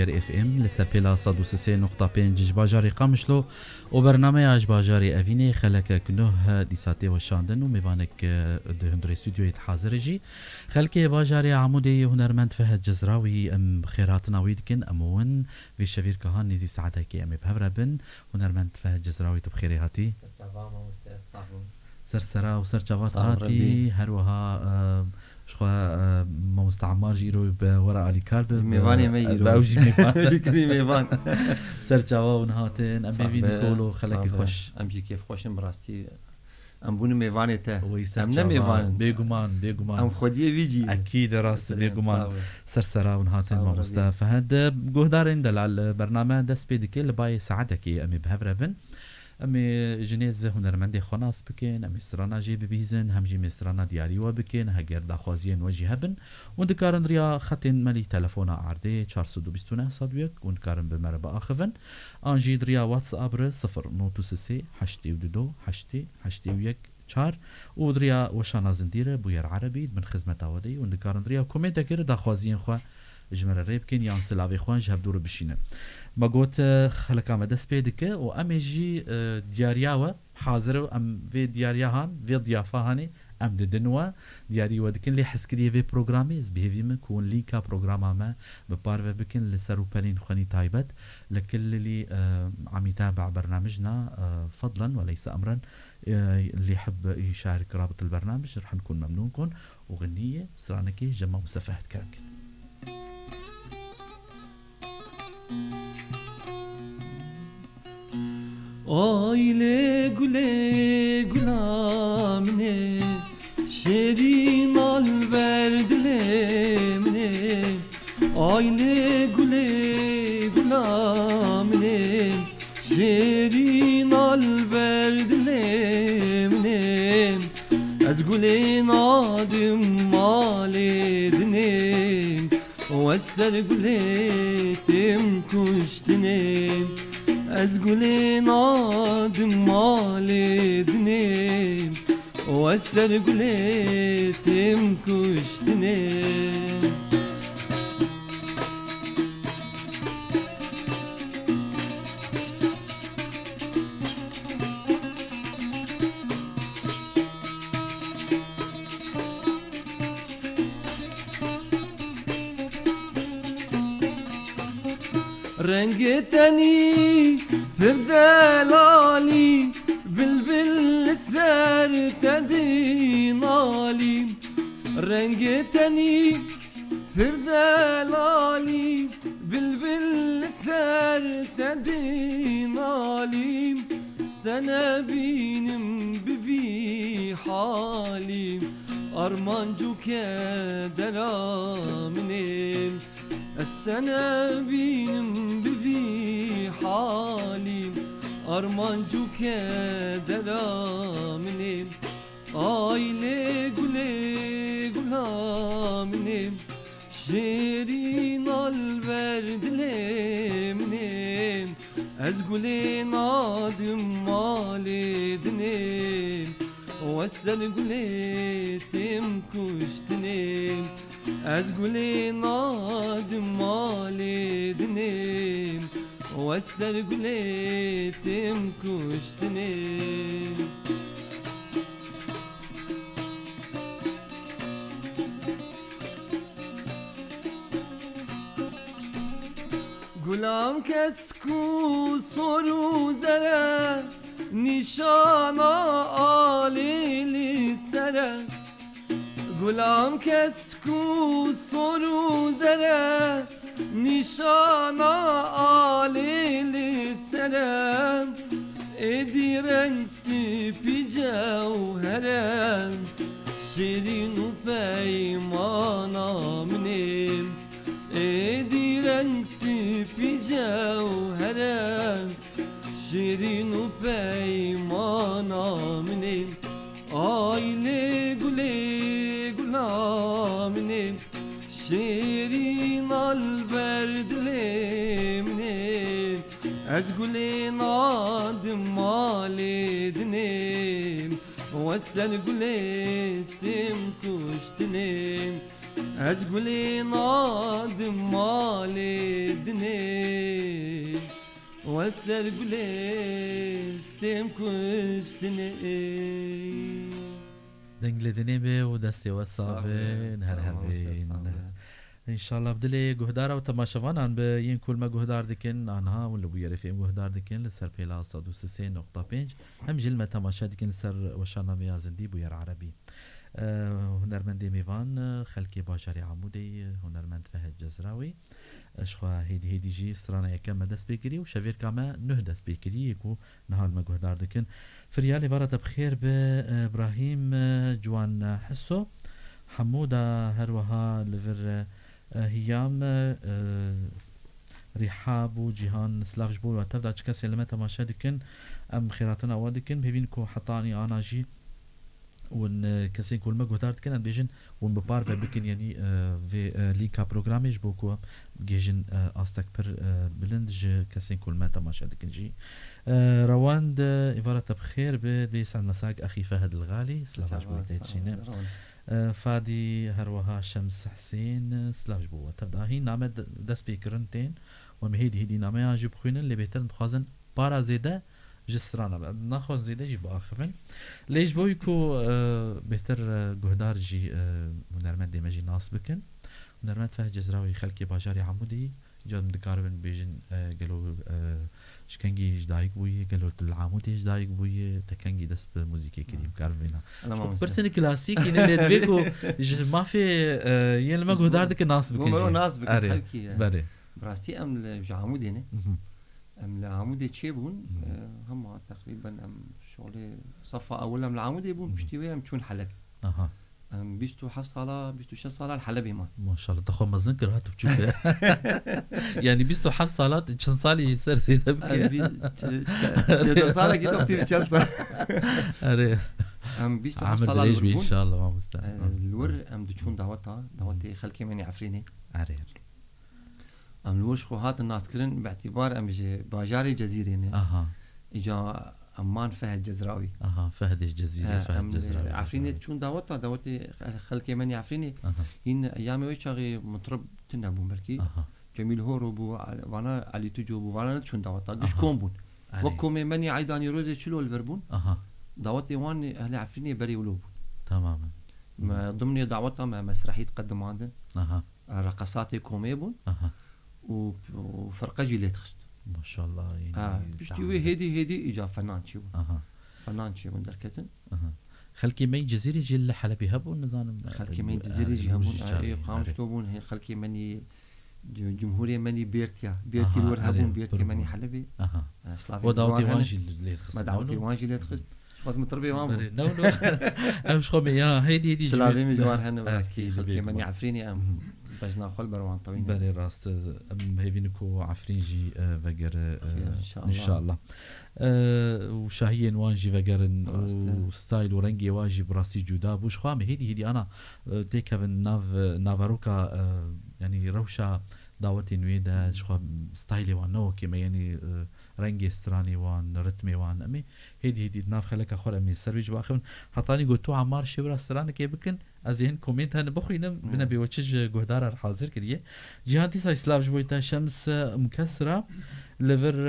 اجر اف ام لسپیلا 103.5 باجاری قامشلو و برنامه اج باجاری اوینه خلک کنه دیساته و شاندن و میوانک ده هندر استودیو حاضر جی خلک باجاری عمودی هنرمند فهد جزراوی ام خیرات نوید کن امون وی شویر کهان نزی ساعته کی ام بهربن هنرمند فهد جزراوی تو بخیر هاتی سرسرا و سرچوات هاتی هر وها شخوا مستعمر جيرو بورا علي كارب ميواني ميرو باوجي ميوان كري ميوان سرچاوا ونهاتن ام بيبين كولو خلك خوش ام جي كيف خوش براستي ام بون ميواني تا ام نميوان بيغمان ام خديه فيجي اكيد راس بيغمان سرسرا ونهاتن ما مصطفى هاد جهدارين دل على البرنامج دس بيدك اللي باي ساعتك ام بهفربن امی جنیز و هنرمندی خناس بکن امی سرانا جی ببیزن هم جی مسترانا دیاری و بکن هگر دخوازی نوجی هبن و دکارن ریا خطین ملی تلفون عرده 429 صدویک و دکارن بمربع آخفن آنجی دریا واتس آبر 093 82 81 4 و دریا وشانا زندیره بویر عربی من خدمت آوادی و دکارن ریا کومنت اگر دخوازین خوا جمره ریبکن یا انسلاوی خوان جهب دور بشینه ما قلت خلك ما دس بيدك وامجي ديارياوا حاضر ام في ديارياهان في ضيافهاني ام ددنوا دياري ودكن لي حسكري في بروغرامي بهيفي مكون ليكا بروغراما ما ببارف بكن لسرو بالين خني تايبت لكل اللي عم يتابع برنامجنا فضلا وليس امرا اللي يحب يشارك رابط البرنامج رح نكون ممنونكم وغنيه سرانكي جمع مسافحت كركن Aile güle gülamne şerin al verdilemne Aile güle gülamne şerin al verdilemne Ez gülen adım mal edinim O eser gületim kuştinim Ez gülün adım mal edinim O eser gületim kuştinim رنگتنی فردلالی بلبل سر تدین عالیم رنگتنی فردلالی بلبل سر تدین عالیم استنى بينم بفي حاليم أرمانجوك درامنيم استنى بينم بفي حاليم أرمانجوك درامنيم آيلي قولي قولامنيم شيرين الورد لمنيم Ez gülün adım mal edinim O eser gületim kuştinim Ez gülün adım mal edinim O eser gületim kuştinim Gulam kesku soru zere Nişana alili sere Gulam kesku soru zere Nişana alili sere Ediren sipi cevherem Şirin peymana minim Ediren sipi cevherem Şirin peymana minim Aile güle gulaminim Şirin alberdileminim Ez gülün adım mal edinim O eser güleştim kuştinim از گلی نادم مالی دنی و سر گلی ستم کشتنی دنگل دنی به و دستی و صابن هر هبین ان شاء الله بدلي جهدارة وتماشفان عن بين كل ما جهدار دكن عنها ولا بيعرف يم جهدار دكن لسر بيلا صادو سسين نقطة بينج هم جل ما تماشا دكن لسر وشانا ميازن دي بوير عربي هنرمند ميفان خلكي باشاري عمودي هنرمند فهد جزراوي اشخوا هيدي جي سرانا يكم دس بيكري وشافير كما نهدس بيكري يكو نهار ما جهدار دكن فريالي بارت بخير بإبراهيم جوان حسو حمودة هروها لفر هيام رحاب وجيهان سلاف جبول وتبدا كسي لما تماشا دكن ام خيراتنا وادكن بيبينكو حطاني انا جي ون كسين كل ما قدرت كان بيجن ون ببار بكن يعني في لينكا بروجراميج بوكو جيجن استكبر بلندج كسين كل ما تماشا دكن جي رواند إبارة بخير بيسعد مساق أخي فهد الغالي سلاف جبول تيتشينا فادي هروها شمس حسين سلاف جبوة تبدا هي نامه دس بيكرنتين ومهيدي نامه اجي بخوين اللي بيترن بخازن بارا زيده جسرانا ناخذ زيده جي باخفن ليش بويكو بهتر جهدار جي هنرمند ديماجي ناس بكن هنرمند فهد جزراوي خلكي باشاري عمودي جاد مدكاربن بيجن قالوا شكنجي جدايك بوي قالوا العمودي جدايك بوي تكنجي دست بموسيقى كريم كارفينا برسن كلاسيك اللي تبيكو ما في ين لما جهدار دك ناس بكن ناس بكن خلكي بري براستي ام العمودي نه ام العمودي تشيبون هم تقريبا ام شغله صفه اول ام العمودي بون بشتي ام تشون حلبي اها بيستو حف صلاة بيستو شش صلاة الحلبي ما شاء الله تاخذ مزنكر هاتو بتشوف يعني بيستو حف صلاة كان صالي يصير زي تبكي زي صلاة كده كتير تشلص اري بيستو حف صلاة ليش ان شاء الله ما مستعد الور ام دشون دعوتي خلكي مني عفريني اري ام الور شخو هات الناس كرن باعتبار ام باجاري جزيرة اها اجا امان فهد جزراوي فهد الجزيري فهد جزراوي عفريني تشون دعوتي خلكي مني عفريني هين ايامي ويشاغي مطرب تنبو بركي جميل هورو بو وانا علي تجو بو وانا تشون دعوتها دش كومبون وكم مني عيداني روزي شلو الفربون دعوتي وان اهل عفريني بري ولوب تماما ما ضمن دعوتها مسرحيه تقدم عندن رقصاتي كوميبون وفرقه جيلي تخست ما شاء الله يعني بشتي هيدي اجا فنان شيبون فنان شيبون دركتن خلكي مي جزيري جي الحلبي هبو النظام خلكي مي جزيري جي هبون قامش توبون هي خلكي مني جمهورية مني بيرتي الور هبون بيرتي مني حلبي وداوتي وانجي اللي خص داوتي وانجي اللي تخص لازم تربي وامو نو انا مش خمي يا هيدي سلامي مجوار هنا اكيد خلكي مني عفريني ام بجنا خل بروان طويل بري راست ام هيفينكو عفرينجي فجر ان شاء الله وشاهين وانجي فجرن وستايل ورنجي واجي براسي جودا بوش خامي هيدي انا تيكافن نافاروكا يعني روشا دعوتي نويدا شخوا ستايلي وانو كما يعني رنجي استراني وان رتمي وان امي هيدي ناف خلك اخور امي سرويج باخن حطاني قلتو عمار شبرا استراني كي بكن ازين كومنت هن بخوينا بنا بيوتشج جهدار حاضر كريه جهادي ساي سلاف جويتا شمس مكسره لفر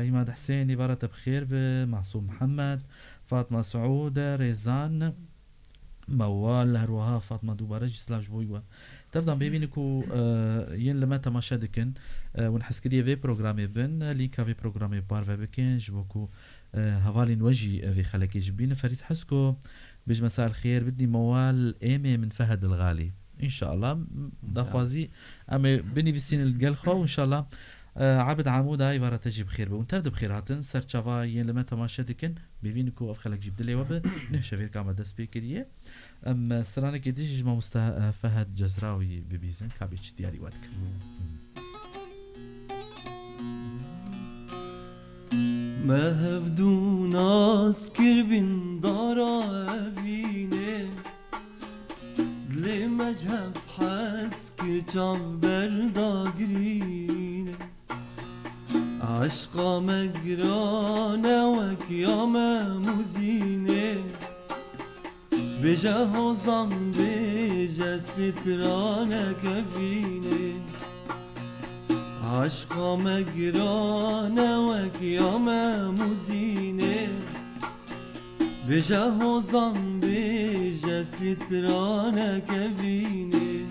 عماد حسين عبارة بخير بمعصوم محمد فاطمة سعود ريزان موال هروها فاطمة دوبارج سلاف جويوا تفضل بيبينكو ين لما تماشا دكن ونحس كريه في بروغرامي بن لينكا في بروغرامي بار بكن جبوكو هوالي نوجي في خلكي جبين فريد حسكو بيج مساء الخير بدي موال ايمي من فهد الغالي ان شاء الله داخوازي اما بني في سين القلخو وان شاء الله عبد عمود هاي بارا تجي بخير وانت بخيراتن سر تشافا ين لما تماشا دكن بيبينكو افخلك جبد لي وب نهشا في كاما دس بيكريه ام سرانك يديج ما فهد جزراوي ببيزن كابيتش دياري واتك ما هفدو ناس كربين دارا فيني دلي مجهف حس كرچام برداگريني عشقا مگرانه و کیام موزینه بجا هوزم بجا سترانك فيني عشقا مقرانا وكياما مزيني بجا هوزم بجا سترانك فيني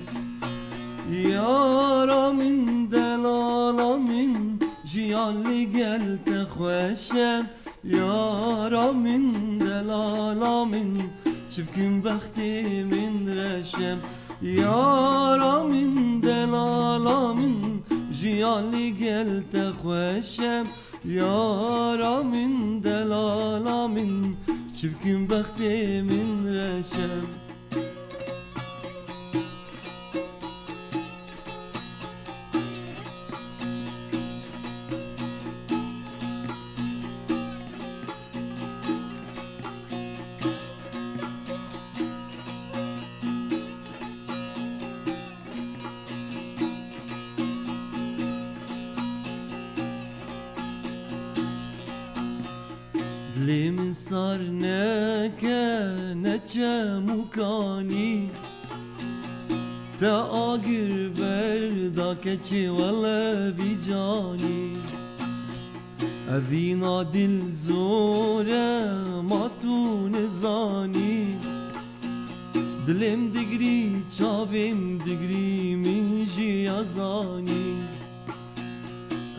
يارا من دلالا من جيان لقلت خوشم يارا من دلالا من شبكن بختي من رشم يارا من دلالا من جيان لقلت خوشم يارا من دلالا من شبكن بختي من رشم لي من صار نكا مكاني تاقر بردا كتشي ولا في جاني أفينا دل زورة ما تو نزاني دلم دقري چاوم دقري من جي أزاني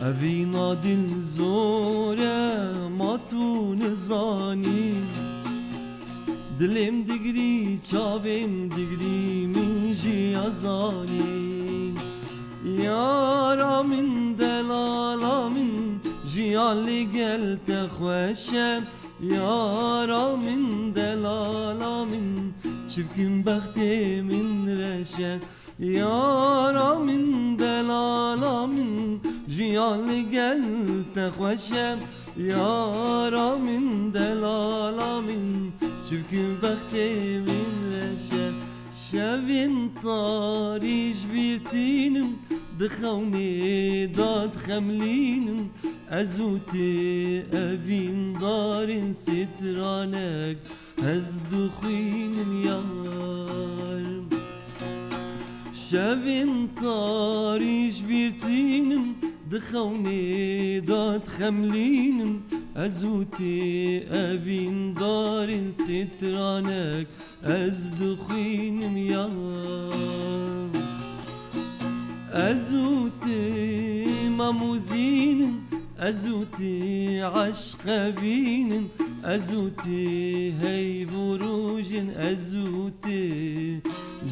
أفينا دل زورة ما تو نزاني دلم دقري چاوم دقري من جي أزاني يارا من دلالا من جيان لقلت خوشم يارا من دلالا من شبكن بختي من رشم يارا من دلالا من جيان لقلت خوشم يارا من دلالا من شبكن بختي من رشم شافين طاريش بيرتينم دخوني داد خملينم أزوتي أفين دارن سترانك هزدخينم يار شافين طاريش بيرتينم دخوني داد خملينم أزوتي أفين دارن سترانك أزدخينم يار أزوتي ماموزين أزوتي عشق فين أزوتي هي فروج أزوتي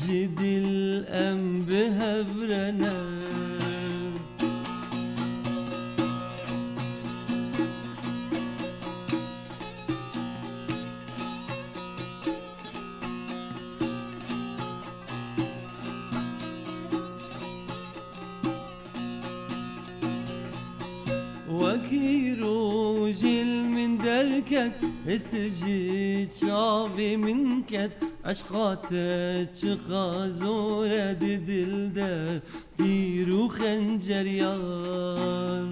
جد الأم بهبرنا وكيرو جيل من دركت استرجي شافي من كت أشقاتك شقا زورة دل ده تيرو خنجر يار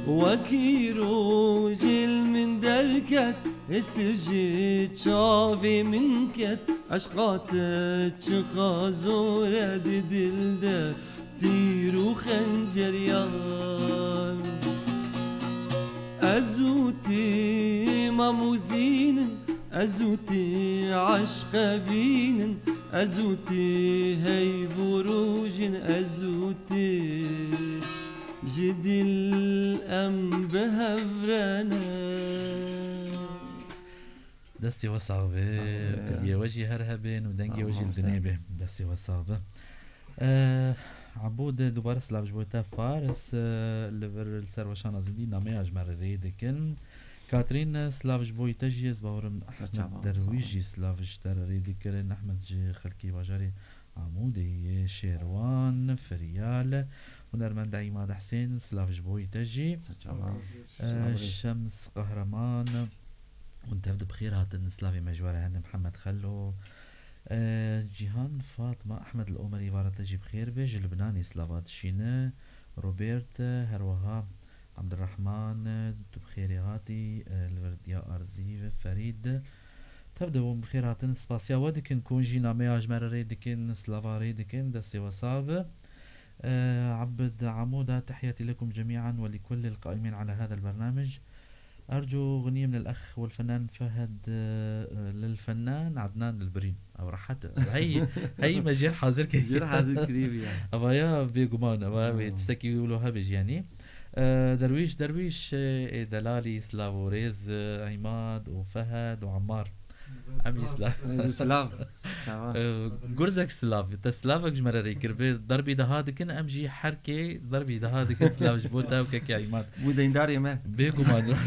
وكيرو جيل من دركت استرجي شافي من كت أشقاتك شقا زورة دل ده تيرو خنجر يار أزوتي ماموزين أزوتي عشق فين أزوتي هي فروج أزوتي جد الأم بهفرنا دستي وصعبة تربية وجهي هرهبين ودنجي وجهي الدنيبة دستي وصعبة عبود دوباره سلاوش بويتا فارس لبر السروشان ازدي نامي اجمر ريدكن كاترين سلاوش بويتا جيز باورم احمد درويجي سلاوش در ريدكن احمد جي خلقي باجاري عمودي شيروان فريال ونرمند عماد حسين سلاوش بويتا جي شمس قهرمان وانت بخير هاتن سلافي مجوار هن محمد خلو جيهان فاطمة أحمد الأمري وارتجي بخير بيج لبناني سلافات شينة روبرت هروها عبد الرحمن بخير هاتي الورديا أرزي فريد تبدأ بخير هاتن سباسيا ودكن كونجي نامياج مراري دكن سلافاري دكن دسي وصاب. عبد عمودة، تحياتي لكم جميعا ولكل القائمين على هذا البرنامج. أرجو غنية من الأخ والفنان فهد للفنان عدنان البرين أو راحت هي مجير حاضر مجير حاضر كريم يعني أبايا بيجمان أبايا تشتكي يقولوا هبج يعني. درويش دلالي سلافوريز عماد وفهد وعمار عم سلاف جورزك سلاف تسلافك جمرري كربي ضربي ده هذا كن امجي حركه ضربي ده هذا كن سلاف جبوتا وكك يا ايمان بودين داري ما بيكو ما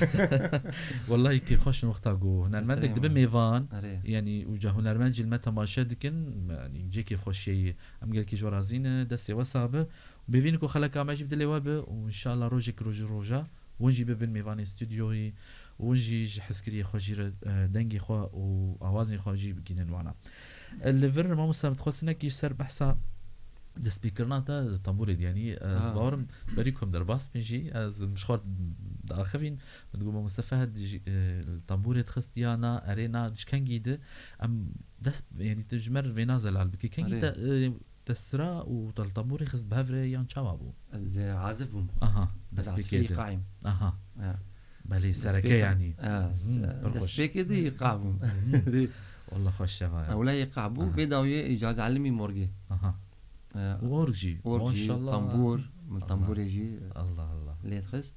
والله كي خوش نختاقو هنرمندك دب ميفان يعني وجا هنرمنج المتا ما شدكن يعني جيكي خوش شيء ام قال كي جورازين دسي وصابه بيفينكو خلك ما جبت لي وابه وان شاء الله روجك روجا ونجي ببن ميفان استوديوي ونجي حسكري خوجير دنگي خو و اوازي خوجي بكينن وانا الليفر ما مستمت خصنا كي سر بحثا د سبيكرنا تا طنبور يعني زبارم بريكم درباس بنجي از مشخور داخفين بتقول مستفاد الطنبور تخستيانا ارينا كانجيد ام دس يعني تجمر فينازل على بكي كانجيد تسرا وطنبور خص بهفري يان شابو از عازفهم بس بكي قائم بلي سركه يعني دسبيكي دي قابو والله خوش شغال ولا يقعبوا في داويه اجازه علمي مورجي اورجي ما شاء الله طنبور من طنبور يجي الله اللي تخص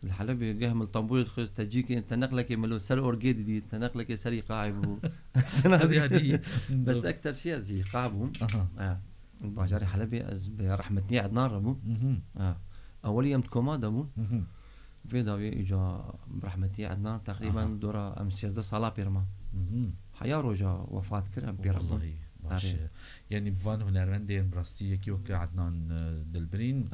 الحلب يجاه من الطنبور تخص تجيك انت نقلك ملو سر اورجيد دي تنقلك سري قاعب هذه بس اكثر شيء زي قابهم باجاري حلبي برحمتني عدنان ربو اول يوم كومادا بو في داوي اجا برحمتي عدنان تقريبا دورة امس 16 صلاة بيرما حيا رجا وفاة كرا بيرما والله باش يعني بفان هنرمندين براستي كيوك عدنان دلبرين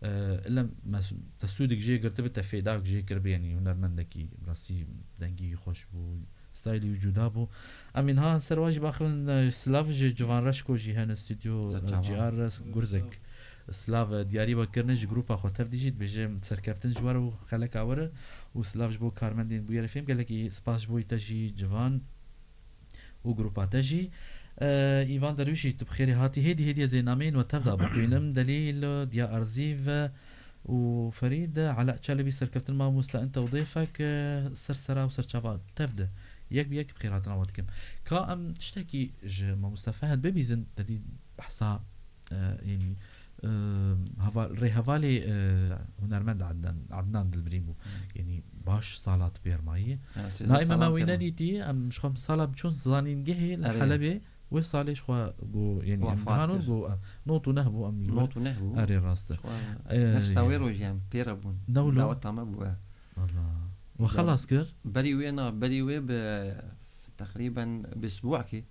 الا ما تسودك جي قرتبت فيداك جي كربي يعني هنرمندكي براستي دنگي خوش بو ستايلي وجودابو امين ها سرواج باخن سلافج جوان رشكو جي هان استوديو جي ار جورزك سلاف دیاری با کرنج گروپا خاطر دیجید بجم سرکرتن جوار و خلک آوره و سلاف جبو کارمندین بویر فیلم گله کی سپاس بوی تجی جوان و گروپا تجی ایوان درویشی تو بخیری هاتی هدی زینامین و تبدا بقینم دلیل دیا ارزیو و فريد علاء شلبي سركرتن ما موسلا انت وضيفك سرسرا وسرشافات تبدا يك بيك بخيراتنا ودكم كام تشتكي ما مستفاد ببيزن تدي بحصا يعني هوالي هنرمند عدنان دلبريمو يعني باش صالات بيرماي دائما ما وينانيتي ام مش خم صاله بشون زانين جهي الحلبه وصالش خو جو يعني امكانو جو نوتو نهبو ام نوتو نهبو اري راسته نفس ويرو جام بيربون دولو تمام الله وخلاص كر بري وي تقريبا باسبوع كي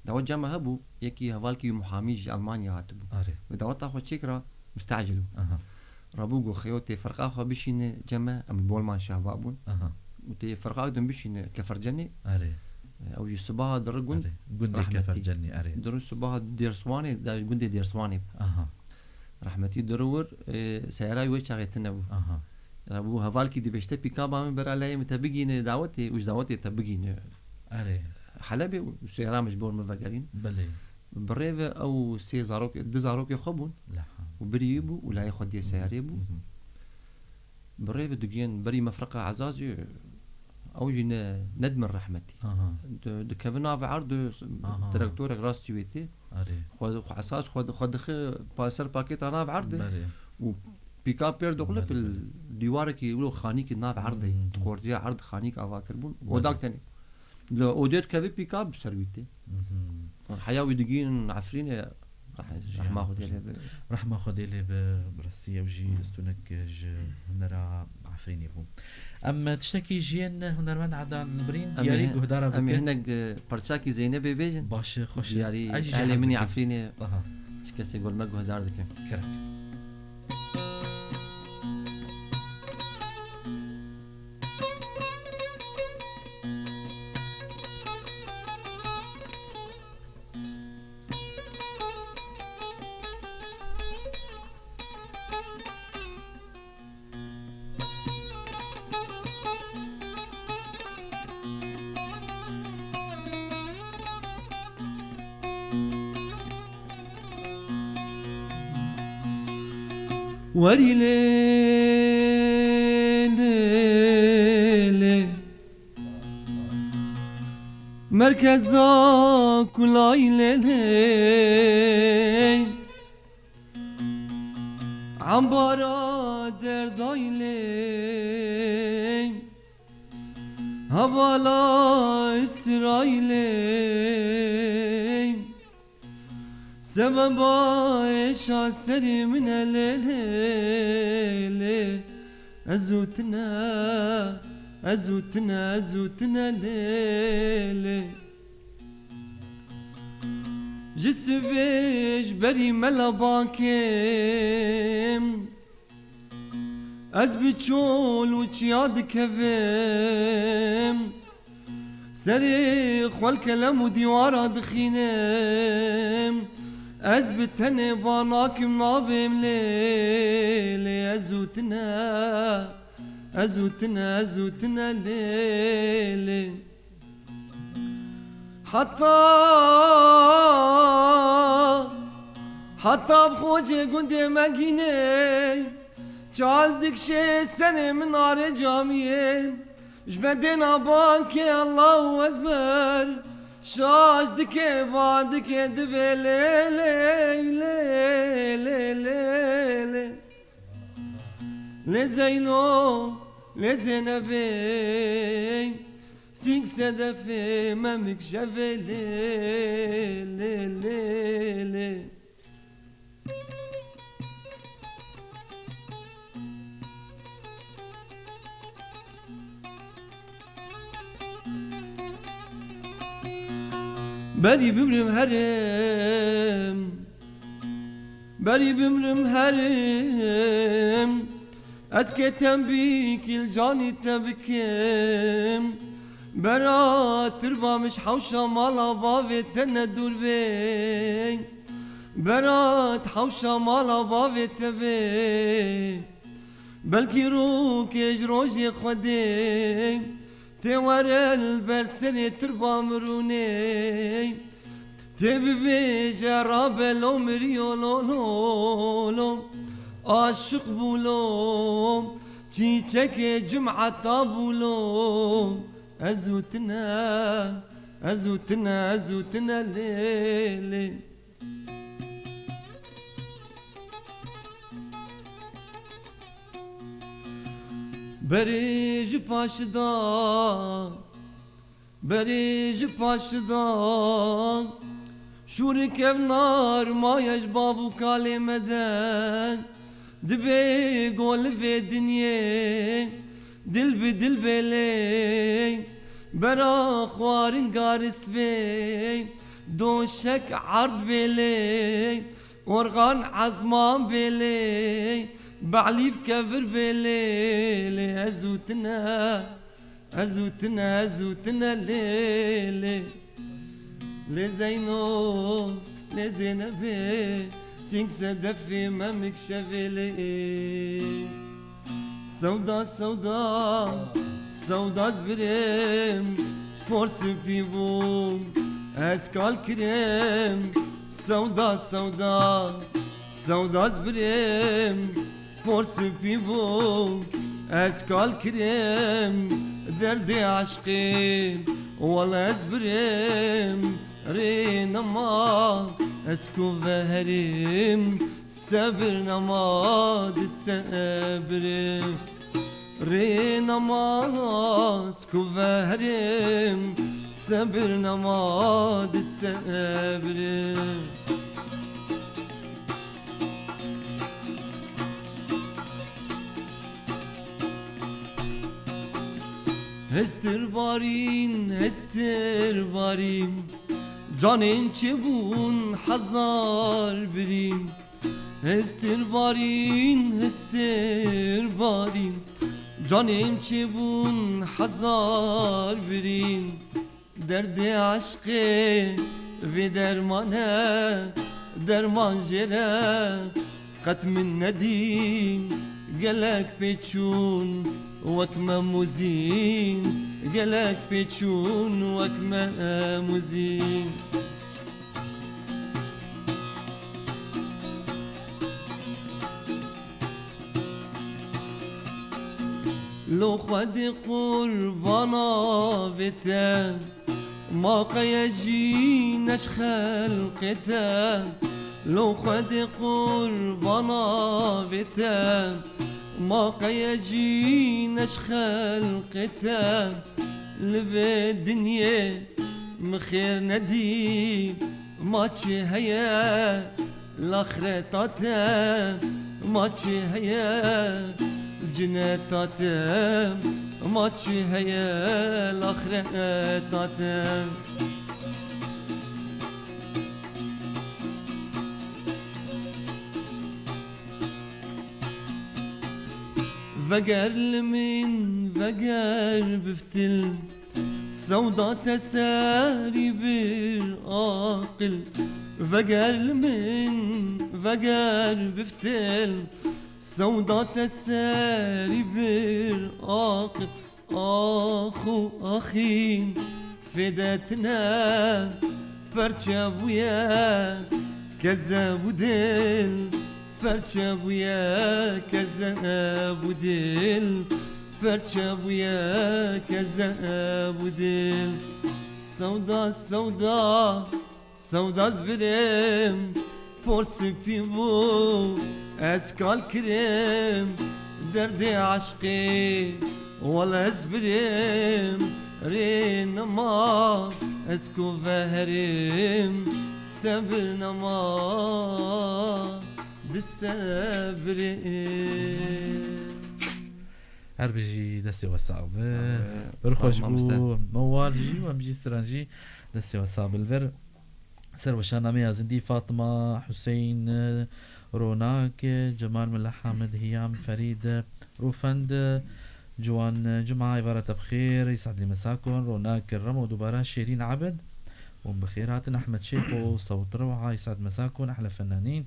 داوت جامعة هبو يكي هوالكي محاميج ألمانيا هاتبو وداوت أخو تشيكرا مستعجلو رابوغو خيوتي فرقا خو بشين جامعة أم بولمان شهبابون وتي فرقا دم بشين كفرجني أو يصباها در قند كفرجني در صباها ديرسواني دا قند ديرسواني رحمتي درور سيارة ويش عغيتنبو رابو هوالكي دي بشتا بيكابا من برالاي متبقين دعوتي وش دعوتي تبقين حلبي وسيارة مجبور مفقرين بلي بريفة أو سي زاروك دو زاروك يخبون وبريبو ولا ياخد دي سياريبو بريفة دقين بري مفرقة عزازي أو جينا ندم رحمتي دو كافنا في عرض تراكتور غراس تيويتي خد أساس خد باسر باكيت أنا في عرض وبيكاب بير دخله في الديوارك يقولوا خانيك الناف عرضي تخورتي عرض خانيك أفاكربون وداك تاني لو اوديت كافي بيكاب سرويتي حياوي دقين عفرين راح ماخذ لي برسيه وجي استونك نرى عفريني بو اما تشتكي جين هنرمند عدان برين دياري قهدارا بك هناك برشاكي زينب بيجن باش خوش دياري اهلي مني عفريني شكسي يقول ما قهدار دك كرك وري ليلي مركزا كلاي ليلي عمبارا درداي لي هوالا استرايلي سببا إيشا سري من الليل أزوتنا أزوتنا أزوتنا ليل جسبيش بري ملباكيم أزبي تشول وتشياد كفيم سريخ والكلام وديوارا دخينيم أزبي تهني باناكم نابيم ليلي أزوتنا أزوتنا أزوتنا ليلي حتى بخوجي قندي ماكيني جعلتك شي سنة من نار جامية جبدنا بانكي الله أكبر شاش دكي بعدك دبي لي لي لي لي لي لي زينو لي زينبي سيك سدفي مامك شافي لي لي لي لي بري بمرم هرم بري بمرم هرم أسكتم بيك الجاني تبكيم برا تربا مش حوشة مالا بافي تندور بي برا تحوشة مالا بافي تبي بلكي روك يجروجي خدي تورى البرسني تربا مروني تبي جراب الأمريو لولو عاشق بولو چیچک جمعة بولو أزوتنا أزوتنا أزوتنا ليلي بريج پاشدان بريج پاشدان شورك نار ما يجبابو كالي مدن دبي قول في دنيا دل بدل بلي برا خوارن قارس بي دوشك عرض بلي ورغان عزمان بلي بعليف كفر بلي أزوتنا أزوتنا أزوتنا ليلي لزينو لزينبي سينك سدفي مامك شافلي سودا سودا سودا زبريم بورس بيبوم اسكال كريم سودا سودا سودا زبريم بورس بيبوم اسكال كريم دردي عشقين ولا زبريم رينا ما اسكو فهريم سبرنا ما دي السبر رينا ما اسكو فهريم سبرنا ما دي السبر هستر بارين هستر بارين جانين چبون حزار برين هستر بارين هستر بارين جانين چبون حزار برين درد عشقي في درمانه درمان جره قد من ندين قلق بيچون وكما موزين قلق بيچون وكما موزين لو خد قربانا بتا ما قيجي نش خلقتا لو خد قربانا بتا ما قيجي نش خلقتا لبي الدنيا مخير ندي ماتشي هيا الاخرة تاتا ماتشي هيا الجنة تاتا ماتشي هيا الاخرة تاتا فقر لمن فقر بفتل سودا تساري بالعاقل فقر لمن فقر بفتل سودا تساري بالعاقل آخو أخين فدتنا برشابويا كذاب دل برشابويا كذاب دل برشابويا كذاب دل سودا سودا سودا زبرم پرسپی بو اسکال کرم درد عشقی ولا زبرم رينما اسكو فهرم صبر نما بالصبر هر بيجي دستي وصعب برخوش بو موالجي ومجي سرانجي دستي وصعب الفر سر وشانا ميا زندي فاطمة حسين روناك جمال ملا حامد هيام فريد روفند جوان جمعة عبارة بخير يسعد لي مساكن روناك الرمو دوبارا شيرين عبد وبخير هاتنا أحمد شيخو صوت روعة يسعد مساكن أحلى فنانين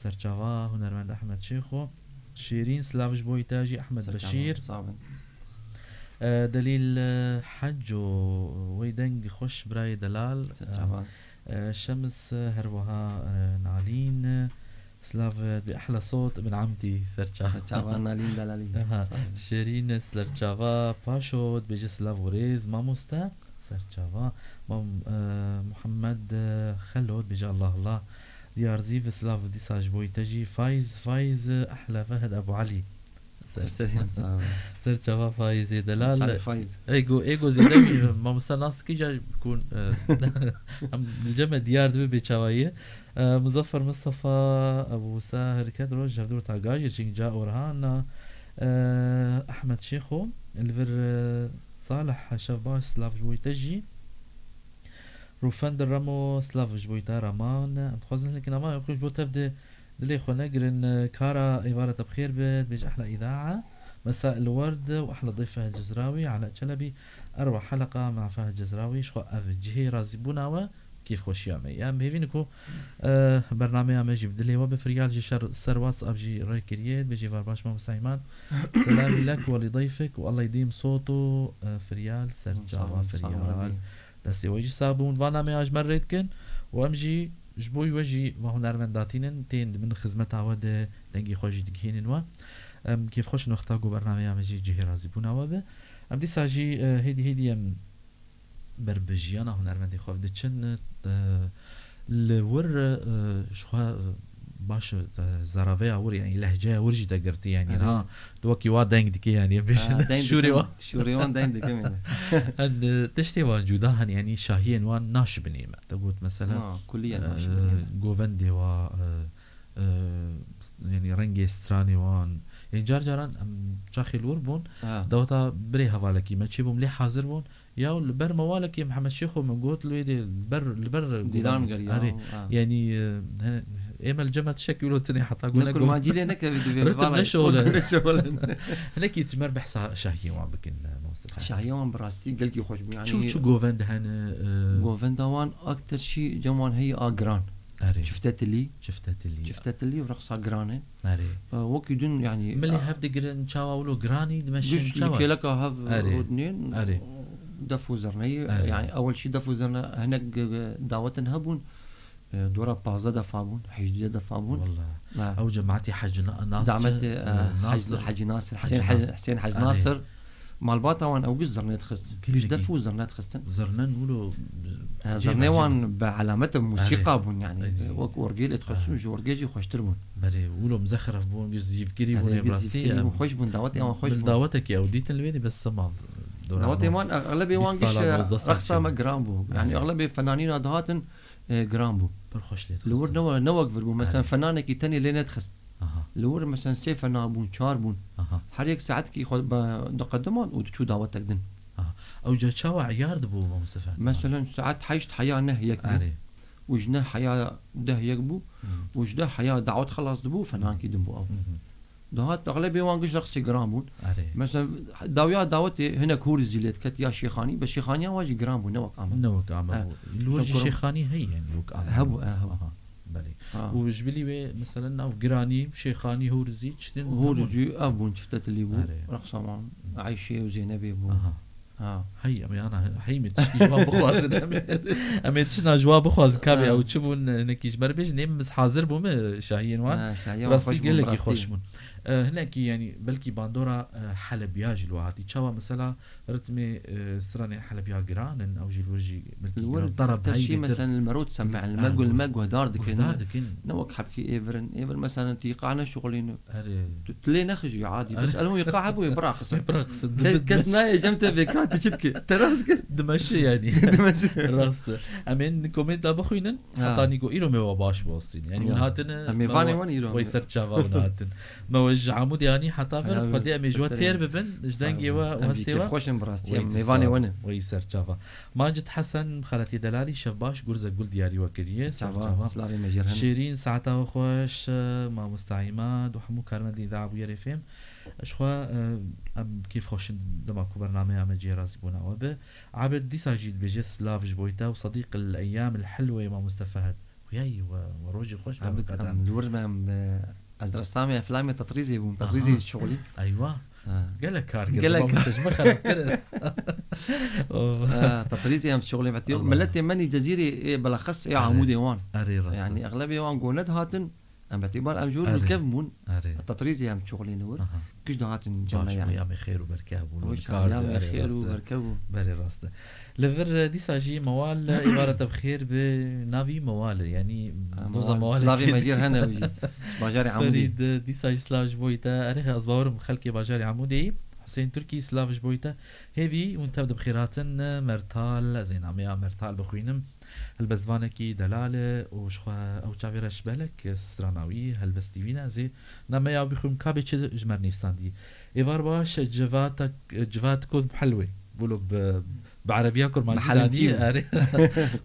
سرچاوا هنرمند أحمد شيخو شيرين سلافش بويتاجي أحمد بشير دليل حج ويدنج خوش براي دلال شمس هروها نالين سلاف بأحلى صوت ابن عمتي سرچاوا نالين دلالين شيرين سرچاوا باشود بيجي سلاف وريز ماموستا سرچاوا محمد خلود بيجي الله الله ديار زيف سلاف دي ساج بويتاجي فايز أحلى فهد أبو علي سرچاوا فايز دلال ايجو زيدمي ماموستا ناس كي جاي بكون الجمع ديار دبي بيتشاوية مظفر مصطفى ابو ساهر كدرو جردور تاغاجي جينجا اورهان احمد شيخو الفر صالح شباش سلاف جويتجي روفند الرمو سلاف جويتا رامان تخزن لك ما يخرج بو تبدا دلي خو نقرن كارا عبارة بخير بيج احلى اذاعه مساء الورد واحلى ضيف فهد الجزراوي على جلبي اروع حلقه مع فهد الجزراوي شو افجهي رازبونا كيف خوش يا ميام هيفينكو برنامج ماجي بدلي وبفريال جي سر واتساب جي رايكريات بيجي فارباش مام سايمان سلام لك ولضيفك والله يديم صوته فريال سرجاوا فريال دستي وجي صابون برنامج مريتكن وامجي جبوي وجي ما هنرمنداتين تين من خدمت عواد دنگي خوشي دكهينن و كيف خوش نختاقو برنامج ماجي جي رازبونا وب ام دي ساجي هيدي ام بربجيانا هنرمندي خوف دچن الور شو باش زرافيا ور يعني لهجه ورجي دقرتي يعني ها دوكي وا دنگ دكي يعني بيش شوري وان دنگ دكي ان تشتي وان جوداهن يعني شاهين وان ناش بنيمه تقول مثلا كليا ناش بنيمه جوفندي و يعني رنگي استراني وان يعني جارجاران شاخي الوربون دوتا بري هوالكي ما تشيبهم لي حاضر بون يا البر موالك يا محمد شيخو من قوت له يدي البر ديدان قال يعني اما الجمعة شكلوا تني حتى اقول لك ما جيلي نك رتب شغل هناك يتمر بحث شاهي وان بكن مصطفى شاهي وان براستي قال لي خوش يعني شو جوفند هنا جوفند وان اكثر شيء جمعان هي اجران شفتت لي ورقصة جرانة وكي دون يعني ملي هاف دقرن شاوا ولو جراني دمشي شاوا كي لك هاف ودنين دفو زرني يعني أول شيء دفو زرنا هناك دعوة هبون دورة بازا دفعون حجدية دفعون والله أو جماعتي حج ناصر دعمت حج ناصر حسين حج ناصر مالباتا وان او قز زرنات خست كيش دفو زرنات خستن زرنا نقولوا زرنوان بعلامة موسيقى بون يعني وك ورجيل تخصو جو ورجيجي خوشتر بون بري ولو مزخرف بون قز يفكري بون براسي خوش بون دعوتي اما خوش بون دعوتك يا وديت الويلي بس سما دعوتي مان اغلبيه وان قش رقصه ما جرامبو يعني اغلبيه فنانين هاتن جرامبو برخوش لي لور نوق فربو مثلا فنانه كي تاني لينت خست لور مثلا سي فنان بون شار بون هر یک ساعت کی خود دقدمان و شو دعوتك دن او جا شاو عيار دبو مصطفى مثلا ساعات حيشت حياه نهيك وجنا حياه ده يكبو وجده حياه دعوت خلاص دبو فنان كي دبو او دهات اغلبيه وانقش رقص جرام بون مثلا داويا دعوتي هنا كور زيلت كت يا شيخاني بس شيخانيا واجي جرام بون نوك عمل الوجه شيخاني هي يعني لوك هبو بله وجبلي مثلا او جراني شيخاني هورزي شتن هورزي ابون شفتت اللي بو رقصه مع عايشه وزينبي بو هي انا هي متش جواب بخواز امتش جواب بخواز كابي او تشبون نكيش بربيج نيم مس حاضر بوم شاهين وان راسي قال لك يخشمون هناك يعني بلكي باندورا حلبياج الوعاتي تشوا مثلا رتمي سراني حلبيا جران او جي الوجي ضرب هي مثلا المرود سمع المق داردك نوك حبكي ايفر مثلا تيقعنا شغلين تلي نخجي عادي بس المهم يقع ابو يبرقص كسنا جمت فكرات تشتك تراسك دمشي يعني دمشي راس امين كومنت ابو خوينن حطاني جو ايرو مي باش بوستين يعني من هاتنا ميفاني وان ايرو ويسر تشافا وناتن موج عمود يعني حتى قد امي جو تير ببن زنقي وهستيوا خوش براستي ميفاني وان ويسر تشافا ماجد حسن خالتي دلالي شفباش غرزه قول دياري وكريه سلامي مجرهن شيرين ساعتها خوش ما مستعيمات وحمو كارمدي ذا ابو يرفم اشخوا ام كيف خوش دماكو برنامج ام جيراز بونا وب عبد ديساجيد بجس لافج بويتا وصديق الايام الحلوه ما مستفهد وياي وروجي خوش عبد الورمه ازرق سامي افلام تطريزي بوم تطريزي شغلي ايوه قال لك كار كده ما مستجمع خرب كده تطريزي ام شغلي بعتيو ملتي مني جزيري بلخص عمودي وان يعني اغلبيه وان قولت هاتن ام باعتبار ام جور الكيف مون التطريزي ام شغلي نور كش دهاتن جمع يعني يا خير وبركه يا خير وبركه بري راسته لفر دي ساجي موال عباره بخير بنافي موال يعني دوزا موال سلافي مجير هنا وجي باجاري عمودي فريد دي ساجي سلاج بويتا اريخ ازباور خلكي باجاري عمودي حسين تركي سلافج بويتا هيفي وانت بخيراتن مرتال زيناميا مرتال بخوينم البزوانكي دلاله وشخوا او تشافيرش بالك سراناوي هلبستيفينا زي نما يا بخوم كابي جمر نفساندي ايفار باش جفات كود حلوه بقولوا بعربيه كل ما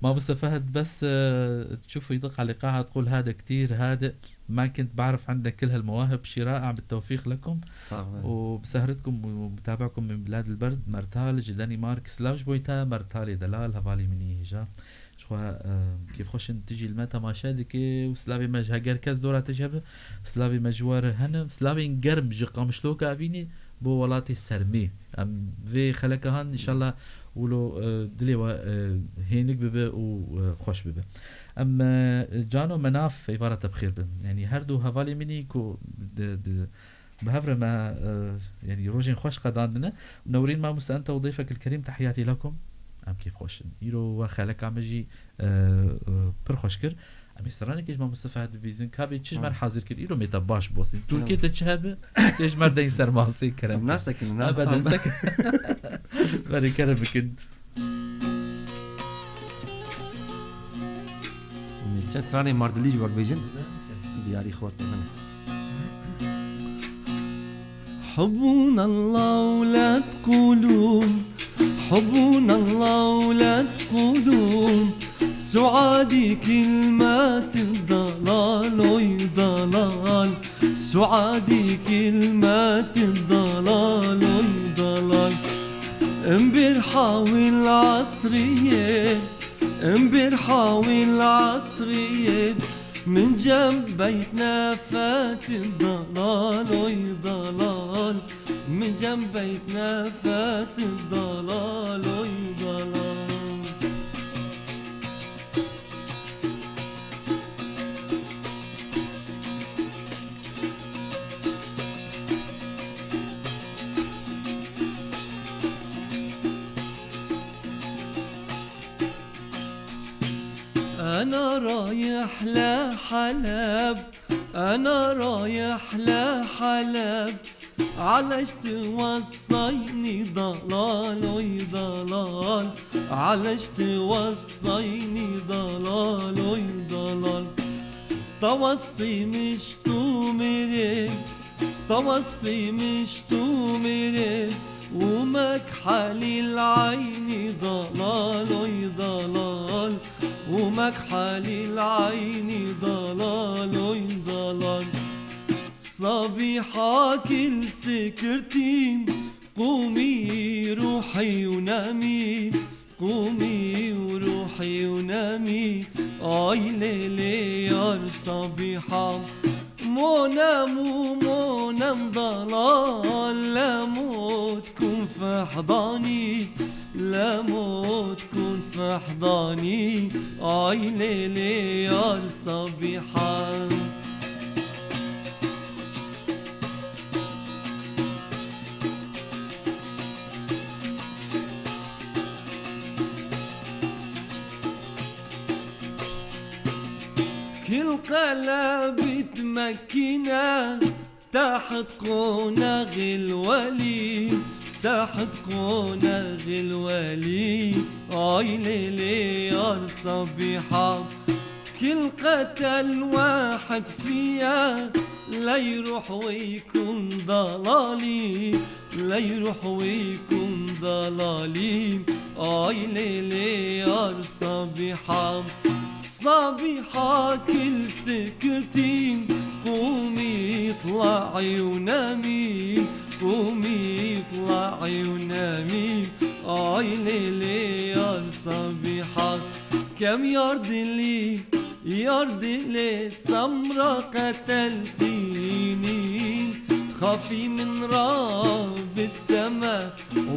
ما مستفهد بس تشوف يدق على قاعه تقول هذا كتير هذا ما كنت بعرف عندك كل هالمواهب شي رائع بالتوفيق لكم وبسهرتكم ومتابعكم من بلاد البرد مرتال جداني مارك سلاش بويتا مرتالي دلال هفالي مني هجا شخوا كيف خوش تجي المتا ما شادك وسلافي مج هاجر كاس دورة تجهب سلافي مجوار هنا سلافي نقرب جقام شلوكا فيني بو ولاتي سرمي في خلقهان ان شاء الله ولو دليوا هينك ببه وخوش ببه اما جانو مناف عبارة بخير بن يعني هردو هفالي مني كو بهفر ما يعني روجين خوش قداندنا منورين ما مستأنت وضيفك الكريم تحياتي لكم ام كيف خوش يرو وخلق عمجي برخوشكر ام سرانك ايش ما مستفاد بيزن كابي تشمر حاضر كل يرو ميتا باش بوستين تركي تشهب تشمر دين سرماسي كرم ناسك ابدا سك بري كرمك سراني ماردلي جوار بيجن دياري خواتي من حبونا الله ولا تقولون حبونا الله ولا تقولون سعادي كلمات الضلال ويضلال سعادي كلمات الضلال ويضلال امبرحة والعصرية امبرحة والعصرية من جنب بيتنا فات الضلال ويضلال من جنب بيتنا فات الضلال ويضلال أنا رايح لحلب، أنا رايح لحلب، علاش توصيني ضلال وي ضلال، علاش توصيني ضلال وي ضلال. توصي مش تمري، توصي مش تمري، ومكحل العين ضلال وي ضلال، ومكحل العين ضلال وي ضلال. صبيحة كل سكرتين، قومي روحي ونامي، قومي وروحي ونامي. آي ليلي يا صبيحة، مونام ضلال، لا موتكم في حضاني، لا موتكم في حضاني. آي ليلي يا صبيحة. كل قلب تمكنا تحت قونا غلولي، تحت قونا غلولي. آي ليلي يا صبيحة، كل قتل واحد فيا لا يروح ويكون ضلالي، لا يروح ويكون ضلالي. آي ليلي يا صبيحة، صبيحة كل سكرتين، قومي اطلعي ونامي، قومي اطلعي ونامي. آي ليلي يا صبيحة، كم يرد لي يرد لي سمرة قتلتيني، خافي من رب السما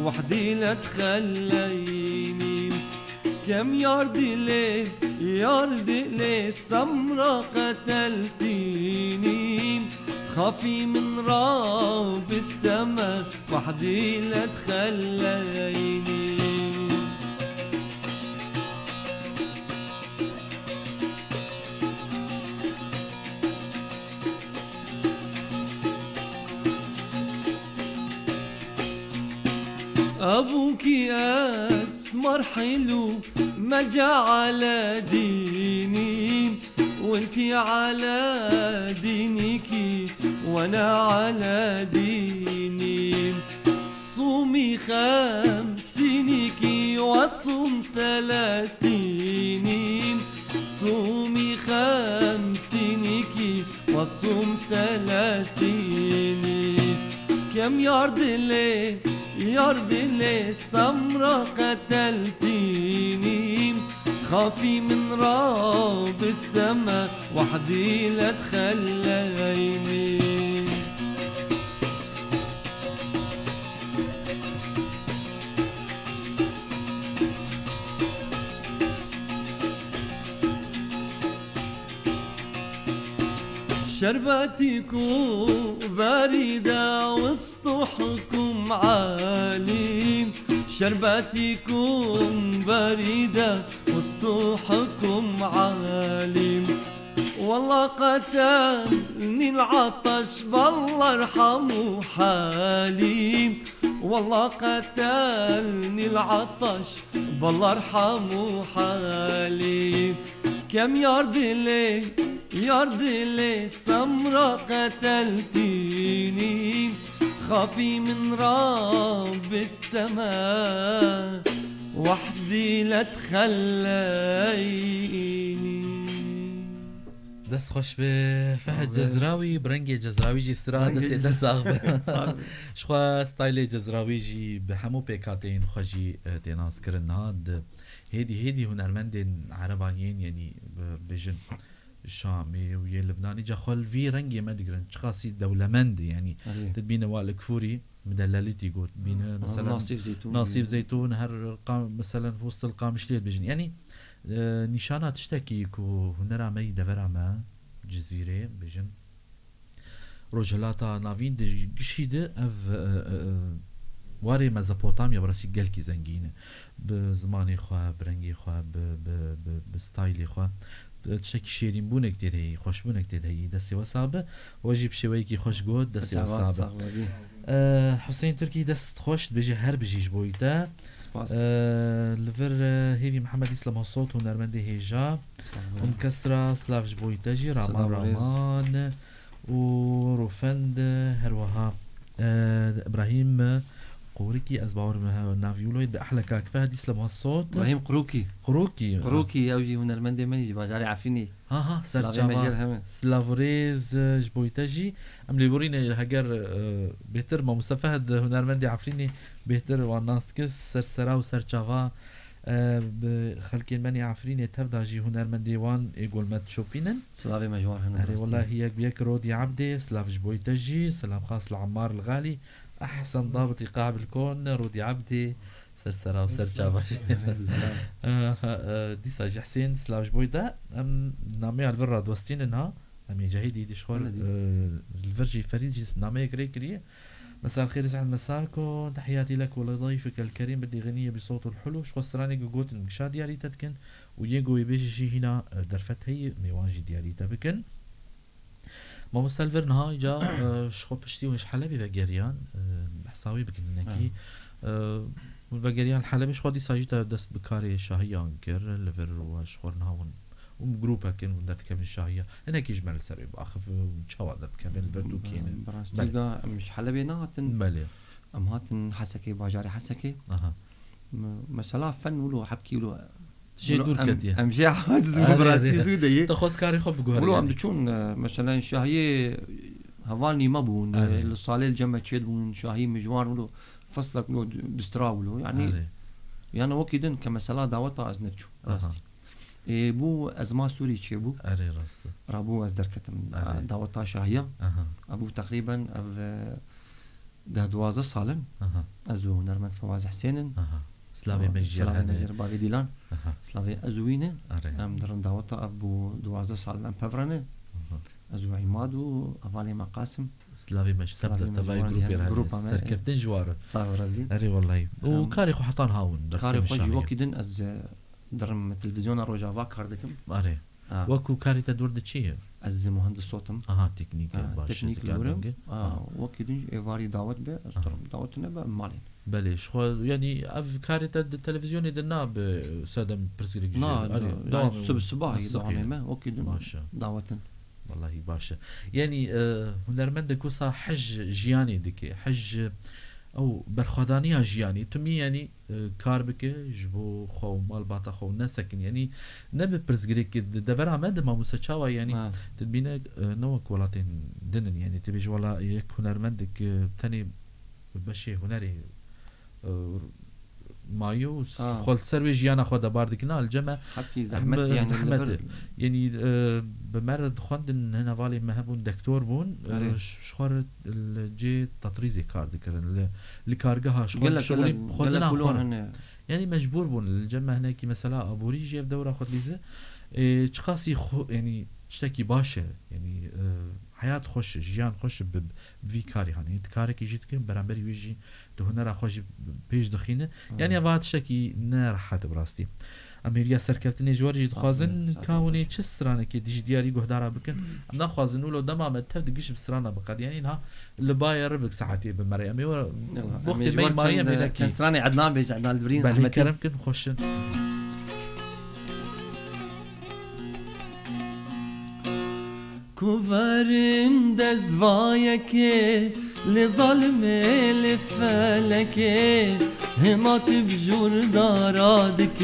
وحدي لا تخليني. كم يرد لي سمرة قتلتيني، خافي من رب السما وحدي لا تخليني. أبوك أسمر حلو ما جا على ديني، وانتي على دينيكي وانا على ديني. صومي 50 وصوم 30، صومي 50 وصوم 30. كم يرد لي سمرة قتلتيني، خافي من رب السما وحدي لا تخليني. شرباتكم باردة وسطوحكم عالي، شرباتكم باردة وسطوحكم عالي. والله قتلني العطش بالله ارحموا حالي، والله قتلني العطش بالله ارحموا حالي. كم يرد لي سمرة قتلتيني، خافي من رب السما وحدي لا تخليني. دست خوش به فهد جزراوي برنگي جزراوي جي استرا دست صاغب شخوا ستايل جزراوي جي بهمو بيكاتين خوجي تناس كرن هاد هيدي هنرمند عربانيين يعني بجن الشامي ويا اللبناني جا خول في رنجي ما دقرن شخاصي دولمند يعني تدبينا والكفوري مدللتي قلت بينا مثلا ناصيف زيتون هر مثلا في وسط القامشليت بجن يعني نشانات تشتكي كو هنرا مي دفرا ما جزيرة بجن رجلاتا نافين دي قشيدة اف واري مزابوطاميا براسي قالكي زنجينه بزماني خوا برنگي خوا بستايلي خوا تشكي شيرين بونه كتير هي خوش بونه كتير هي دستي وصابه وجيب شويكي خوش جود دستي وصابه حسين تركي دست خوش بيجي هر بيجيش بويتا لفر هيفي محمد اسلام الصوت ونرمندي هيجا ومكسرة سلاف جبويتاجي رامان وروفند هروها ابراهيم قوريكي أزباور نافيولويد بأحلى كاك فهد يسلم هالصوت إبراهيم قروكي أوجي هنرمندي مني جباجاري عفيني ها سرجابا سلافوريز جبويتاجي أم ليبوريني هجر بيتر ما مستفهد هنرمندي عفريني بيتر والناس كس سرسرا وسرجابا بخلكين مني عفريني تبدا جي هنرمندي وان يقول ما تشوبينن سلافي مجوار هنا والله هي بيك رودي عبدي سلاف جبويتاجي سلام خاص لعمار الغالي أحسن ضابط إيقاع بالكون رودي عبدي سرسرا وسرجابا دي ساج حسين سلاف جبويدا نامي على الفرة دوستين إنها أمي جاهدي دي شوار الفرجي فريد جيس نامي كري مساء الخير يسعد مساكم تحياتي لك ولضيفك الكريم بدي غنية بصوته الحلو شو السراني قوت المشا دياري تتكن ويجو يبيجي شي هنا درفت هي ميوانجي دياري تبكن ما مستلفر نهاي جا شخو بشتي وش حلبي بقريان بحساوي بكنكي والبقريان حلبي شخو دي ساجيتا دست بكاري شاهية انكر لفر وشخور نهاون ومجروبا كن ودات كمل شاهية انا كي جمال سري باخف وشوا دات كمل فردو كين بلغا مش حلبي نهاتن بلي ام هاتن حسكي باجاري حسكي مثلا فن ولو حبكي ولو شي دور كدي امشي حاجز براستي سوداي تخص كاري خب جوهر ولو عم تشون مثلا شاهيه هفاني ما بون الصالة الجمع تشيل بون شاهي مجوار ولو فصلك ولو دسترا ولو يعني وكيدن كمثلا دعوتها ازنبشو راستي بو ازما سوري تشي بو اري راستي رابو از دركتم دعوتها شاهيه ابو تقريبا ده 12 سالن ازو نرمد فواز حسين سلافي مجير باقي ديلان سلافي ازوينه ام درن دعوتها ابو 12 سالن ام بفرنه ازو عماد وافالي مقاسم سلافي مجتبت تبعي جروب سركفتن جوارة صاور لي اري والله وكاري خو حطان هاون كاري خو وكيدن از درم تلفزيون روجافا كاردكم اري وكو كاري تدور دشي از مهندس صوتم تكنيك باش تكنيك وكيدن ايفاري دعوت به استرم دعوتنا بمالين بليش خو يعني افكاري التلفزيون دنا بسادم برسيرك لا الصباح يدعمه وكيدن دعوتن والله باشا يعني هنرمند كوسا حج جياني دكي حج او برخدانيا جياني تمي يعني كاربك جبو خو مال باتا خو نسكن يعني نبي برزغريك دبر عمد ما مسچاوا يعني تبينا نوك ولاتين دنن يعني تبيج ولا يك هنرمندك تاني بشي هنري مايوس خل سروي جيانا خد باردكنا الجمع زحمت يعني زحمت يعني بمرض خندن هنا فالي مهبون دكتور بون شخور الجي تطريزي كاردكرن لكارجها شغل خدنا خور يعني مجبور بون الجمع هناك مثلا ابوري جي في دوره خد ليزه تشخاصي يعني تشتكي باشا يعني حياة خوش جيان خوش بفيكاري يعني تكارك يجي تكن برامبري ويجي دهنا خوش بيش دخينه يعني بعد شكي نار حد براستي اميريا سركفتني جورجي تخازن كوني تشسرانه كي ديجي دياري جهدارا بكن انا خازن ولو دما ما تبدقش بسرانه بقد يعني انها اللي باير بك ساعتي بمريم وقت ما مريم لك سراني عدنان بيج عدنان البرين احمد كرم كن خوش كوفرم دزوايك لظلم لفلك همات بجور دارادك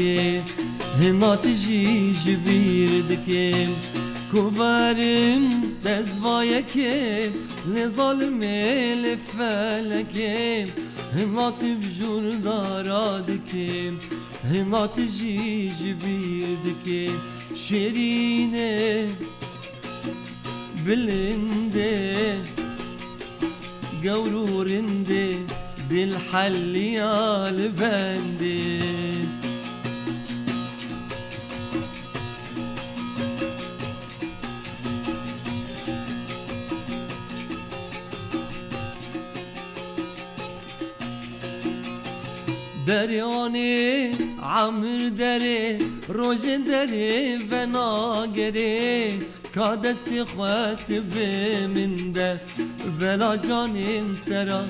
همات جي جبيردك كوفرم دزوايك لظلم لفلك همات بجور دارادك همات جي جبيردك شيرينه بلنده قورورنده دل حلي على بندي دریانه عمر دره روژ دره و ناگره کا دستی خوات بمنده بلا جانم ترا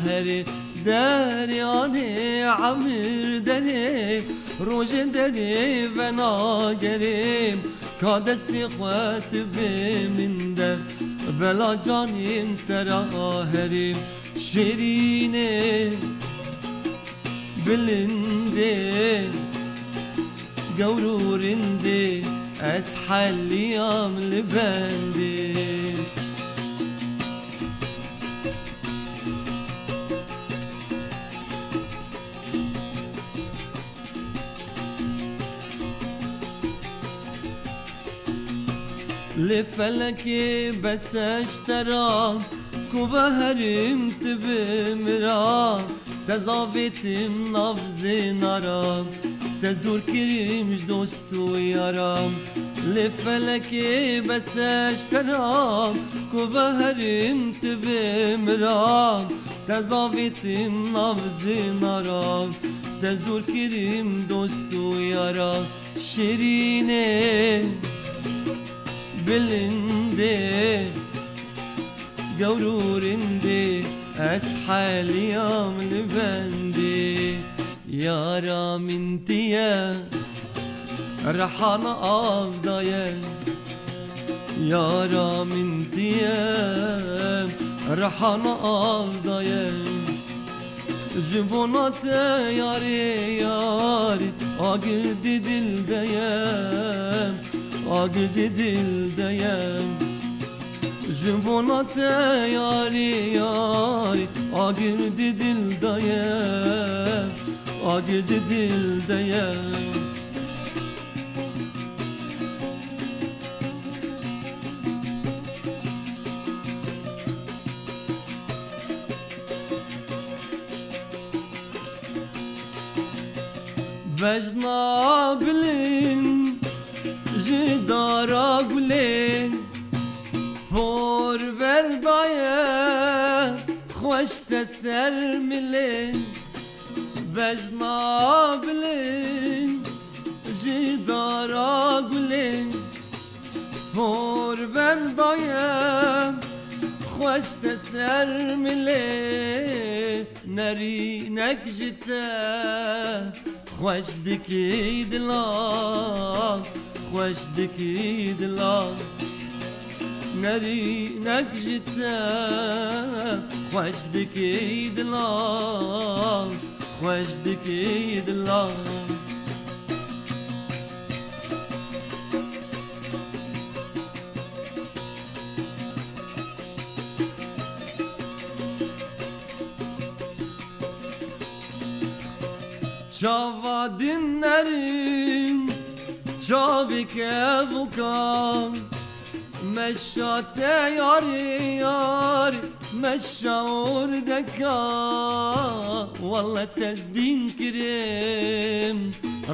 هره دریانه عمر دره روژ دره و ناگره کا دستی خوات بمنده بلا جانم ترا هره شیرینه بلندي قورورندي اسحل ليام لبندي لفلكي بس اشترى كوفا هرمت بمرا تزاویتم نفز نرام تزدور کریمش دوست و یارم لفلکی بس اشترام کوه هرمت بمرام تزاویتم نفز نرام تزدور کریم دوست و یارم شیرینه بلنده قورورنده اسحل يوم لبندي يا رام انتي يا رحم افضايا يا رام انتي يا رحم افضايا جبونات ياري ياري اقد دل ديام اقد دل ديام جبونات ياري ياري اقرد دل دايم اقرد دل دايم بجنا بلين جدارا بلين هور بردايه خوش تسر ملين بجنا بلين جدارا بلين هور بردايه خوش تسر ملين نري نكجته خوش دكي دلا خوش دكي دلا نري نكجته خوش دكي دلا خوش دكي دلا Çava dinlerim Çavik evukam Meşşate yari yari Meşşa ordeka Valla tezdin kirim